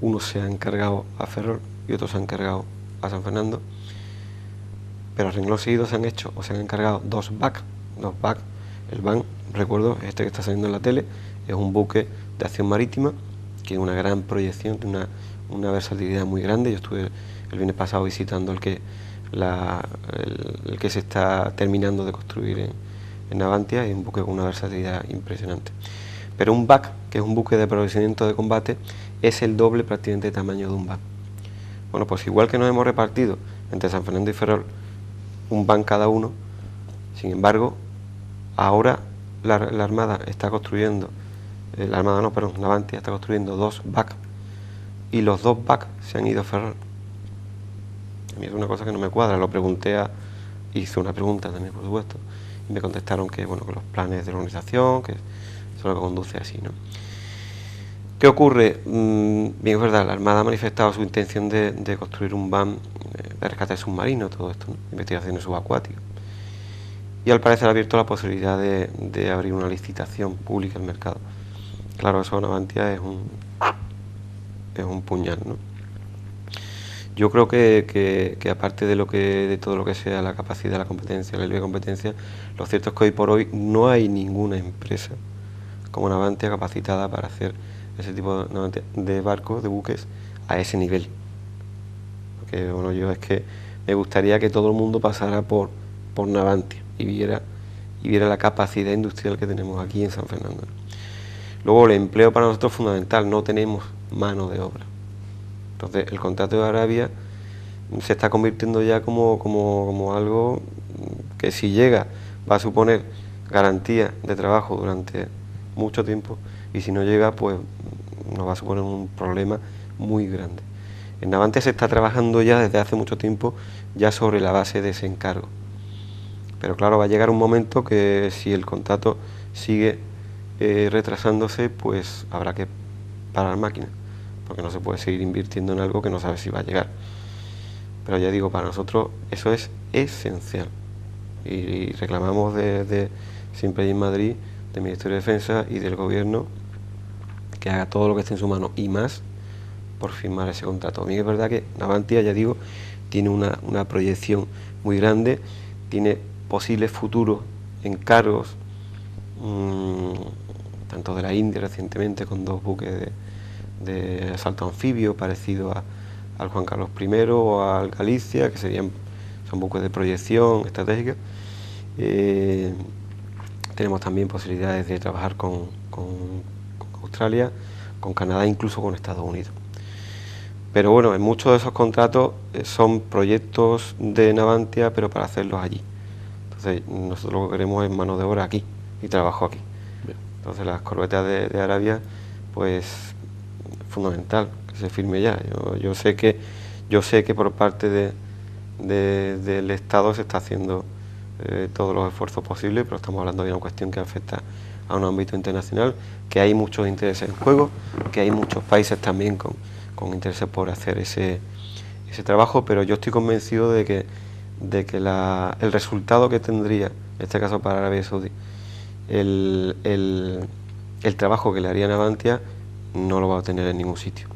uno se ha encargado a Ferrol y otro se ha encargado a San Fernando, pero a renglón seguido se han hecho o se han encargado dos back. El BAN, recuerdo, este que está saliendo en la tele, es un buque de acción marítima que tiene una gran proyección, tiene una versatilidad muy grande. Yo estuve el viernes pasado visitando el que se está terminando de construir en Navantia, y un buque con una versatilidad impresionante. Pero un BAC, que es un buque de aprovisionamiento de combate, es el doble prácticamente de tamaño de un BAC. Bueno, pues igual que nos hemos repartido entre San Fernando y Ferrol un BAC cada uno, sin embargo, ahora la Armada está construyendo, Navantia está construyendo dos BAC, y los dos BAC se han ido a Ferrol. A mí es una cosa que no me cuadra. Lo pregunté hice una pregunta también, por supuesto, y me contestaron que bueno, que los planes de la organización, que eso es lo que conduce así, ¿no? ¿Qué ocurre? Bien, es verdad, la Armada ha manifestado su intención de construir un BAM de rescate submarino, todo esto, ¿no? Investigaciones subacuáticas, y al parecer ha abierto la posibilidad de abrir una licitación pública al mercado. Claro, eso a Navantia es un puñal, ¿no? Yo creo que aparte de todo lo que sea la capacidad, la competencia, la libre competencia, lo cierto es que hoy por hoy no hay ninguna empresa como Navantia capacitada para hacer ese tipo de barcos, de buques, a ese nivel. Porque bueno, yo es que me gustaría que todo el mundo pasara por Navantia y viera la capacidad industrial que tenemos aquí en San Fernando. Luego, el empleo para nosotros es fundamental, no tenemos mano de obra. Entonces, el contrato de Arabia se está convirtiendo ya como algo que, si llega, va a suponer garantía de trabajo durante mucho tiempo, y si no llega, pues nos va a suponer un problema muy grande. En Navantia se está trabajando ya desde hace mucho tiempo ya sobre la base de ese encargo. Pero claro, va a llegar un momento que, si el contrato sigue retrasándose, pues habrá que parar máquinas, porque no se puede seguir invirtiendo en algo que no sabe si va a llegar. Pero ya digo, para nosotros eso es esencial, y reclamamos siempre allí en Madrid, del Ministerio de Defensa y del Gobierno, que haga todo lo que esté en su mano y más por firmar ese contrato. A mí es verdad que Navantia, ya digo, tiene una proyección muy grande, tiene posibles futuros encargos, tanto de la India recientemente, con dos buques de asalto anfibio parecido al Juan Carlos I o al Galicia, que son buques de proyección estratégica. Tenemos también posibilidades de trabajar con Australia, con Canadá, incluso con Estados Unidos. Pero bueno, en muchos de esos contratos son proyectos de Navantia, pero para hacerlos allí. Entonces, nosotros lo que queremos es mano de obra aquí y trabajo aquí. Bien. Entonces, las corbetas de Arabia, pues fundamental que se firme ya. Yo sé que por parte del Estado se está haciendo todos los esfuerzos posibles, pero estamos hablando de una cuestión que afecta a un ámbito internacional, que hay muchos intereses en juego, que hay muchos países también con intereses por hacer ese trabajo, pero yo estoy convencido de que el resultado que tendría, en este caso para Arabia Saudí, el trabajo que le haría Navantia, no lo va a obtener en ningún sitio.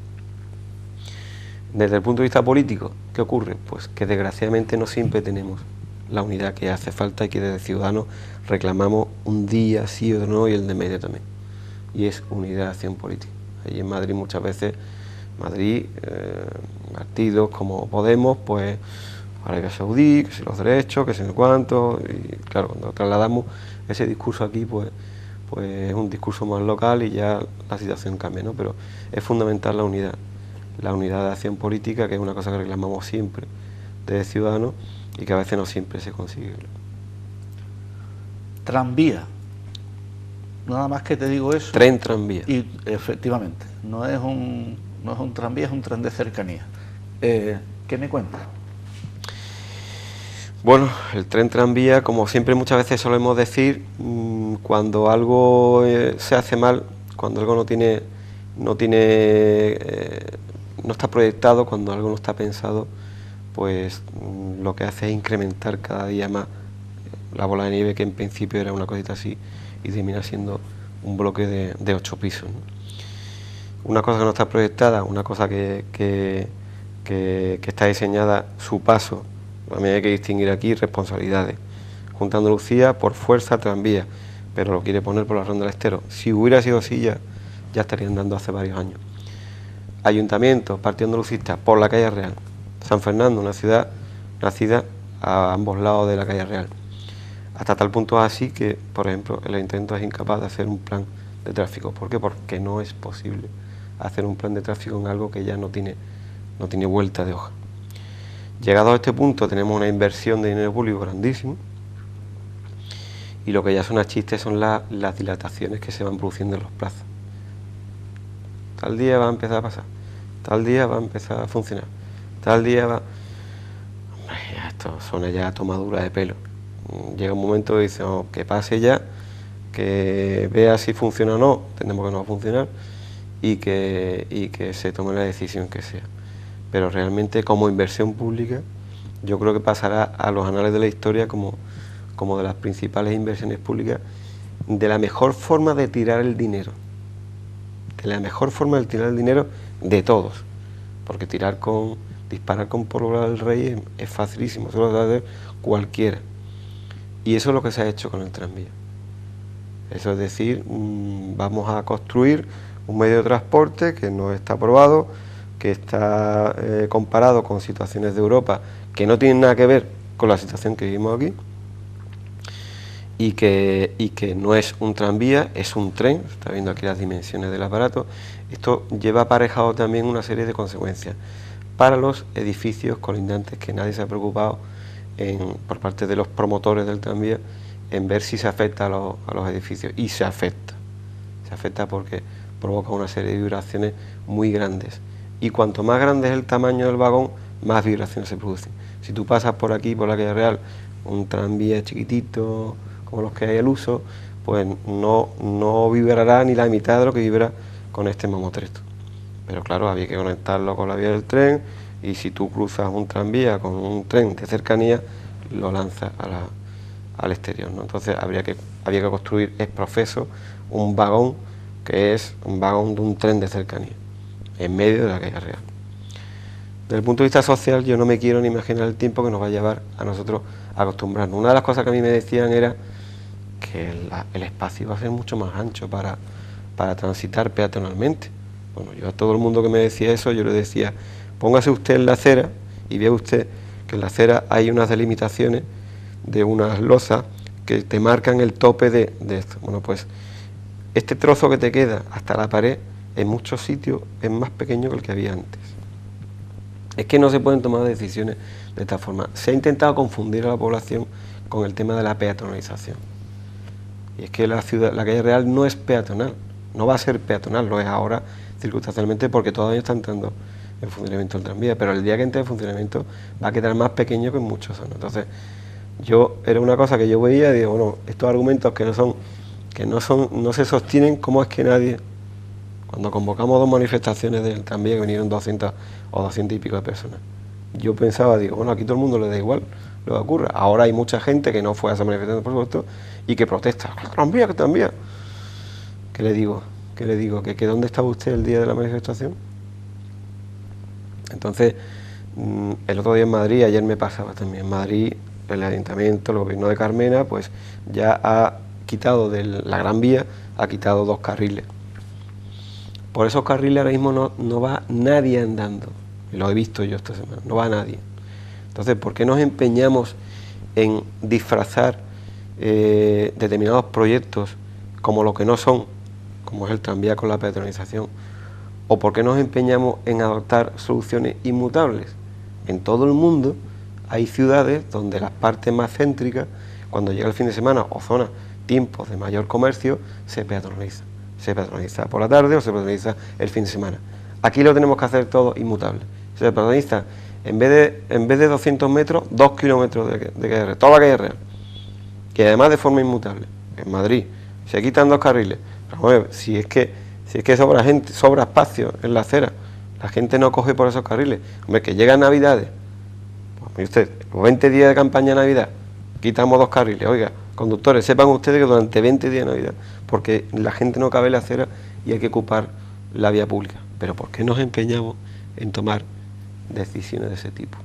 Desde el punto de vista político, ¿qué ocurre? Pues que desgraciadamente no siempre tenemos la unidad que hace falta, y que desde Ciudadanos reclamamos un día sí o no, y el de medio también, y es unidad de acción política. Allí en Madrid muchas veces, partidos como Podemos, pues Arabia Saudí, que si los derechos, que si no cuánto, y claro, cuando trasladamos ese discurso aquí, pues es un discurso más local y ya la situación cambia, ¿no? Pero es fundamental la unidad de acción política, que es una cosa que reclamamos siempre desde Ciudadanos y que a veces no siempre se consigue. tranvía. Nada más que te digo eso. Tren tranvía. Y efectivamente, no es un tranvía, es un tren de cercanía. ¿Qué me cuentas? Bueno, el tren tranvía, como siempre muchas veces solemos decir, cuando algo se hace mal, cuando algo no está proyectado, cuando algo no está pensado, pues lo que hace es incrementar cada día más la bola de nieve, que en principio era una cosita así y termina siendo un bloque de 8 pisos, ¿no? Una cosa que no está proyectada, una cosa que está diseñada, su paso, también hay que distinguir aquí responsabilidades. Junta de Andalucía por fuerza tranvía, pero lo quiere poner por la Ronda del Estero. Si hubiera sido así ya estarían dando hace varios años. Ayuntamiento, Partido Andalucista, por la calle Real. San Fernando, una ciudad nacida a ambos lados de la calle Real. Hasta tal punto así que, por ejemplo, el Ayuntamiento es incapaz de hacer un plan de tráfico. ¿Por qué? Porque no es posible hacer un plan de tráfico en algo que ya no tiene vuelta de hoja. Llegado a este punto tenemos una inversión de dinero público grandísimo y lo que ya son a chistes son las dilataciones que se van produciendo en los plazos. Tal día va a empezar a pasar, tal día va a empezar a funcionar, tal día va... Hombre, ya esto suena ya tomadura de pelo. Llega un momento que dice, oh, que pase ya, que vea si funciona o no, tenemos que no va a funcionar y que se tome la decisión que sea. Pero realmente como inversión pública yo creo que pasará a los anales de la historia como de las principales inversiones públicas, de la mejor forma de tirar el dinero, de todos, porque disparar con pólvora del rey es facilísimo, eso lo sabe hacer cualquiera, y eso es lo que se ha hecho con el tranvía. Eso es decir, vamos a construir un medio de transporte que no está aprobado, que está comparado con situaciones de Europa que no tienen nada que ver con la situación que vivimos aquí, y que no es un tranvía, es un tren. Está viendo aquí las dimensiones del aparato. Esto lleva aparejado también una serie de consecuencias para los edificios colindantes, que nadie se ha preocupado por parte de los promotores del tranvía en ver si se afecta a los edificios, y se afecta porque provoca una serie de vibraciones muy grandes, y cuanto más grande es el tamaño del vagón, más vibraciones se producen. Si tú pasas por aquí, por la calle Real, un tranvía chiquitito como los que hay al uso, pues no vibrará ni la mitad de lo que vibra con este mamotreto. Pero claro, había que conectarlo con la vía del tren, y si tú cruzas un tranvía con un tren de cercanía, lo lanzas al exterior, ¿no? Entonces había que construir ex profeso un vagón que es un vagón de un tren de cercanía en medio de la calle Real. Desde el punto de vista social, yo no me quiero ni imaginar el tiempo que nos va a llevar a nosotros a acostumbrarnos. Una de las cosas que a mí me decían era que el espacio iba a ser mucho más ancho para transitar peatonalmente. Bueno, yo a todo el mundo que me decía eso, yo le decía, póngase usted en la acera y vea usted que en la acera hay unas delimitaciones de unas losas que te marcan el tope de esto. Bueno, pues este trozo que te queda hasta la pared, en muchos sitios es más pequeño que el que había antes. Es que no se pueden tomar decisiones de esta forma. Se ha intentado confundir a la población con el tema de la peatonalización. Y es que la calle Real no es peatonal, no va a ser peatonal, lo es ahora circunstancialmente porque todavía está entrando en funcionamiento el tranvía, pero el día que entre en funcionamiento va a quedar más pequeño que en muchos zonas. Entonces, era una cosa que yo veía y digo, bueno, estos argumentos que no se sostienen, ¿cómo es que nadie? Cuando convocamos 2 manifestaciones del tranvía, que vinieron 200 o 200 y pico de personas, yo pensaba, digo, bueno, aquí todo el mundo le da igual lo que ocurra. Ahora hay mucha gente que no fue a esa manifestación, por supuesto, y que protesta, que tranvía. ¿Qué le digo? ¿Que dónde estaba usted el día de la manifestación? Entonces, el otro día en Madrid, ayer me pasaba también, en Madrid, el Ayuntamiento, el Gobierno de Carmena, pues ya ha quitado de la Gran Vía, ha quitado 2 carriles. Por esos carriles ahora mismo no va nadie andando, y lo he visto yo esta semana, no va nadie. Entonces, ¿por qué nos empeñamos en disfrazar determinados proyectos como lo que no son, como es el tranvía con la peatonalización? ¿O por qué nos empeñamos en adoptar soluciones inmutables? En todo el mundo hay ciudades donde las partes más céntricas, cuando llega el fin de semana, o zonas tiempos de mayor comercio se peatonaliza. Se peatonaliza por la tarde o se peatonaliza el fin de semana. Aquí lo tenemos que hacer todo inmutable. Se peatonaliza, en vez de 200 metros, 2 kilómetros de calle real, toda la calle real. Que además de forma inmutable. En Madrid se quitan 2 carriles. Pero, bueno, si es que sobra espacio en la acera, la gente no coge por esos carriles. Hombre, que llegan Navidades, pues mire usted, los 20 días de campaña de Navidad, quitamos 2 carriles. Oiga, conductores, sepan ustedes que durante 20 días de Navidad, porque la gente no cabe en la acera y hay que ocupar la vía pública. Pero ¿por qué nos empeñamos en tomar decisiones de ese tipo?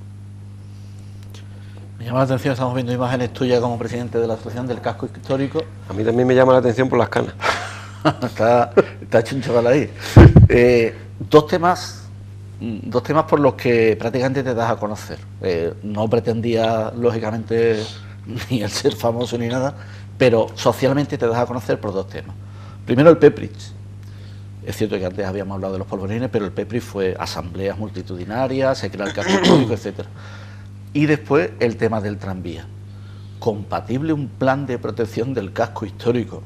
Me llama la atención, estamos viendo imágenes tuyas como presidente de la Asociación del Casco Histórico. A mí también me llama la atención por las canas. está hecho un chaval ahí. Dos temas por los que prácticamente te das a conocer. No pretendía, lógicamente, ni el ser famoso ni nada, pero socialmente te das a conocer por 2 temas. Primero, el Peprich. Es cierto que antes habíamos hablado de los polvorines, pero el Peprich fue asambleas multitudinarias, se crea el casco histórico, etcétera. Y después el tema del tranvía. ¿Compatible un plan de protección del casco histórico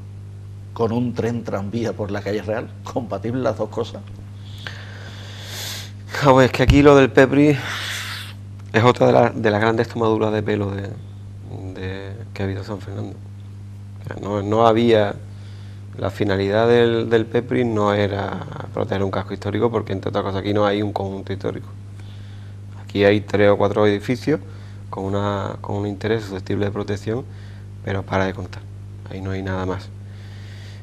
con un tren tranvía por la calle Real? ¿Compatible las dos cosas? Es que aquí lo del Peprich es otra de las grandes tomaduras de pelo que ha habido en San Fernando. O sea, no había... La finalidad del Peprich no era proteger un casco histórico, porque entre otras cosas aquí no hay un conjunto histórico. Aquí hay 3 o 4 edificios con un interés susceptible de protección, pero para de contar, ahí no hay nada más.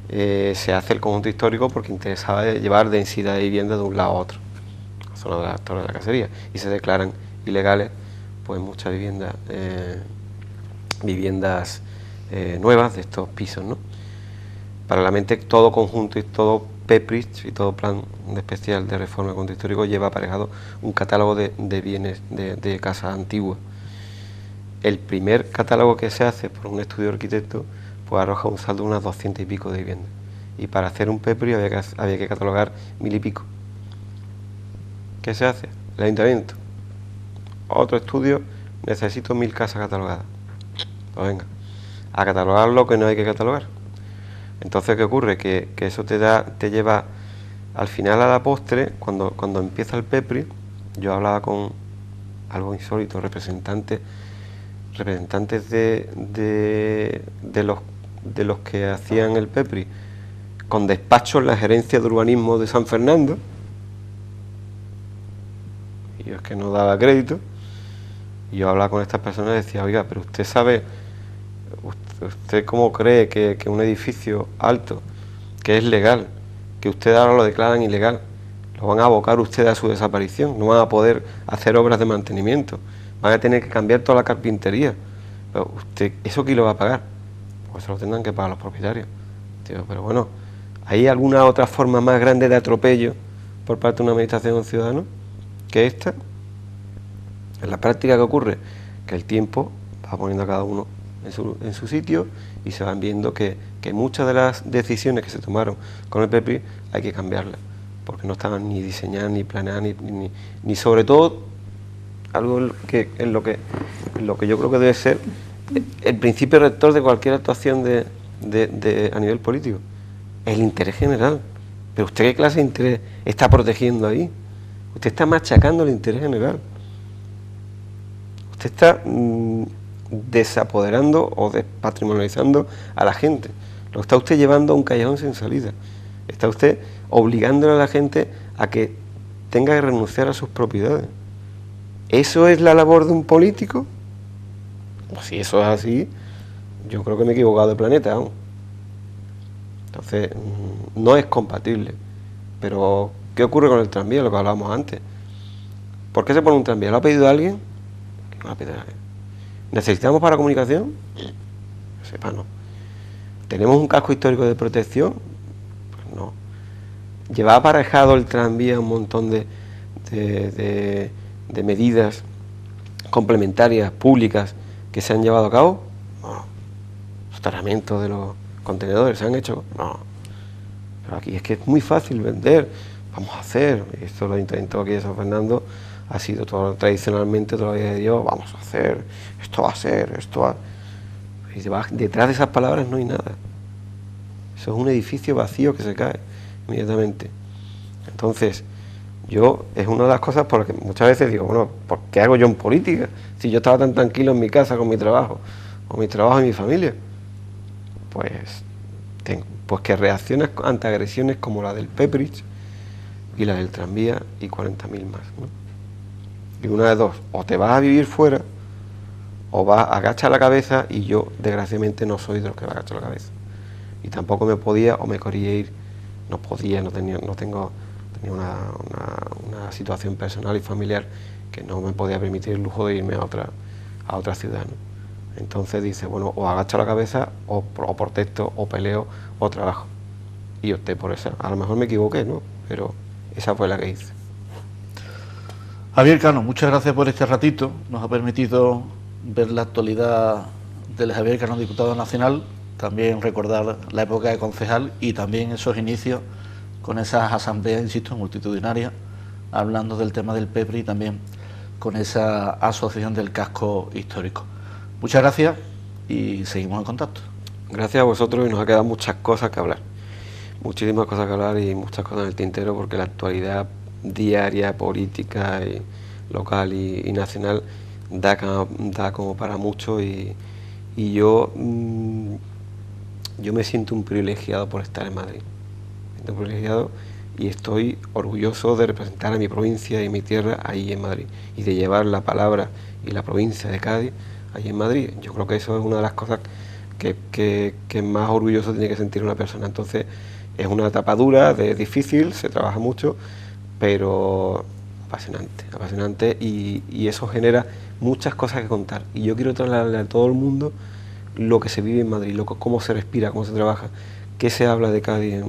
Se hace el conjunto histórico porque interesaba llevar densidad de vivienda de un lado a otro, la zona de la Torre de la Cacería, y se declaran ilegales pues muchas viviendas nuevas de estos pisos, ¿no? Paralelamente, todo conjunto y todo Peprich y todo plan especial de reforma de conjunto histórico lleva aparejado un catálogo de bienes de casas antiguas. El primer catálogo que se hace por un estudio de arquitecto pues arroja un saldo de unas 200 y pico de viviendas. Y para hacer un Peprich había que catalogar 1000 y pico. ¿Qué se hace? El ayuntamiento. Otro estudio, necesito 1000 casas catalogadas. Pues venga, a catalogar lo que no hay que catalogar. Entonces, ¿qué ocurre? Que eso te lleva al final, a la postre, cuando empieza el Peprich. Yo hablaba con algo insólito, representantes de los que hacían el Peprich, con despachos en la gerencia de urbanismo de San Fernando, y yo es que no daba crédito, y yo hablaba con estas personas y decía, oiga, pero usted sabe... ¿Usted cómo cree que un edificio alto, que es legal, que usted ahora lo declaran ilegal, lo van a abocar usted a su desaparición? No van a poder hacer obras de mantenimiento, van a tener que cambiar toda la carpintería. Pero usted, ¿eso quién lo va a pagar? Pues se lo tendrán que pagar los propietarios. Pero bueno, ¿hay alguna otra forma más grande de atropello por parte de una administración o un ciudadano que esta? En la práctica, ¿qué ocurre? Que el tiempo va poniendo a cada uno en su sitio y se van viendo que muchas de las decisiones que se tomaron con el Peprich hay que cambiarlas, porque no estaban ni diseñadas, ni planeadas, ni sobre todo algo en lo que yo creo que debe ser el principio rector de cualquier actuación a nivel político, el interés general. Pero ¿usted qué clase de interés está protegiendo ahí? Usted está machacando el interés general. Usted está desapoderando o despatrimonializando a la gente. Lo está usted llevando a un callejón sin salida. Está usted obligándole a la gente a que tenga que renunciar a sus propiedades. ¿Eso es la labor de un político? Pues si eso es así, yo creo que me he equivocado de planeta aún. Entonces, no es compatible. Pero, ¿qué ocurre con el tranvía? Lo que hablábamos antes. ¿Por qué se pone un tranvía? ¿Lo ha pedido alguien? No lo ha pedido alguien. ¿Necesitamos para comunicación? Sepa, no. ¿Tenemos un casco histórico de protección? Pues no. ¿Lleva aparejado el tranvía un montón de medidas complementarias, públicas, que se han llevado a cabo? No. ¿Soterramientos de los contenedores se han hecho? No. Pero aquí es que es muy fácil vender. Vamos a hacer. Esto lo intentó aquí de San Fernando. Ha sido todo tradicionalmente, toda la vida de Dios, vamos a hacer, esto va a ser, esto va... Y detrás de esas palabras no hay nada. Eso es un edificio vacío que se cae inmediatamente. Entonces, es una de las cosas por las que muchas veces digo, bueno, ¿por qué hago yo en política? Si yo estaba tan tranquilo en mi casa con mi trabajo, o mi trabajo y mi familia. Pues que reacciones ante agresiones como la del Pepprich y la del tranvía y 40.000 más, ¿no? Y una de dos, o te vas a vivir fuera, o vas a agachar la cabeza, y yo desgraciadamente no soy de los que va a agachar la cabeza. Y tampoco me podía o me quería ir, tenía una situación personal y familiar que no me podía permitir el lujo de irme a otra ciudad, ¿no? Entonces dice, bueno, o agacho la cabeza, o protesto, o peleo, o trabajo. Y opté por esa. A lo mejor me equivoqué, ¿no? Pero esa fue la que hice. Javier Cano, muchas gracias por este ratito. Nos ha permitido ver la actualidad del Javier Cano, diputado nacional, también recordar la época de concejal y también esos inicios con esas asambleas, insisto, multitudinarias, hablando del tema del Pepprich y también con esa asociación del casco histórico. Muchas gracias y seguimos en contacto. Gracias a vosotros, y nos ha quedado muchas cosas que hablar. Muchísimas cosas que hablar y muchas cosas en el tintero, porque la actualidad diaria, política, y local y nacional da como para mucho, y yo me siento un privilegiado por estar en Madrid. Me siento privilegiado y estoy orgulloso de representar a mi provincia y mi tierra ahí en Madrid, y de llevar la palabra y la provincia de Cádiz ahí en Madrid. Yo creo que eso es una de las cosas que más orgulloso tiene que sentir una persona. Entonces, es una etapa dura, difícil, se trabaja mucho, pero apasionante, y eso genera muchas cosas que contar. Y yo quiero trasladarle a todo el mundo lo que se vive en Madrid, cómo se respira, cómo se trabaja, qué se habla de Cádiz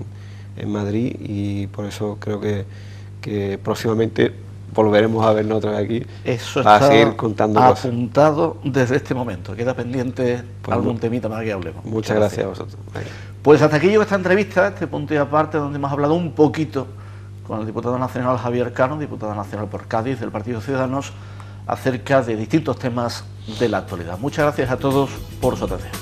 en Madrid, y por eso creo que próximamente volveremos a vernos otra vez aquí. Eso para está seguir contando apuntado cosas desde este momento. Queda pendiente pues algún temita más que hablemos. Muchas gracias a vosotros. Pues hasta aquí llega esta entrevista, este punto y aparte, donde hemos hablado un poquito con el diputado nacional Javier Cano, diputado nacional por Cádiz del Partido Ciudadanos, acerca de distintos temas de la actualidad. Muchas gracias a todos por su atención.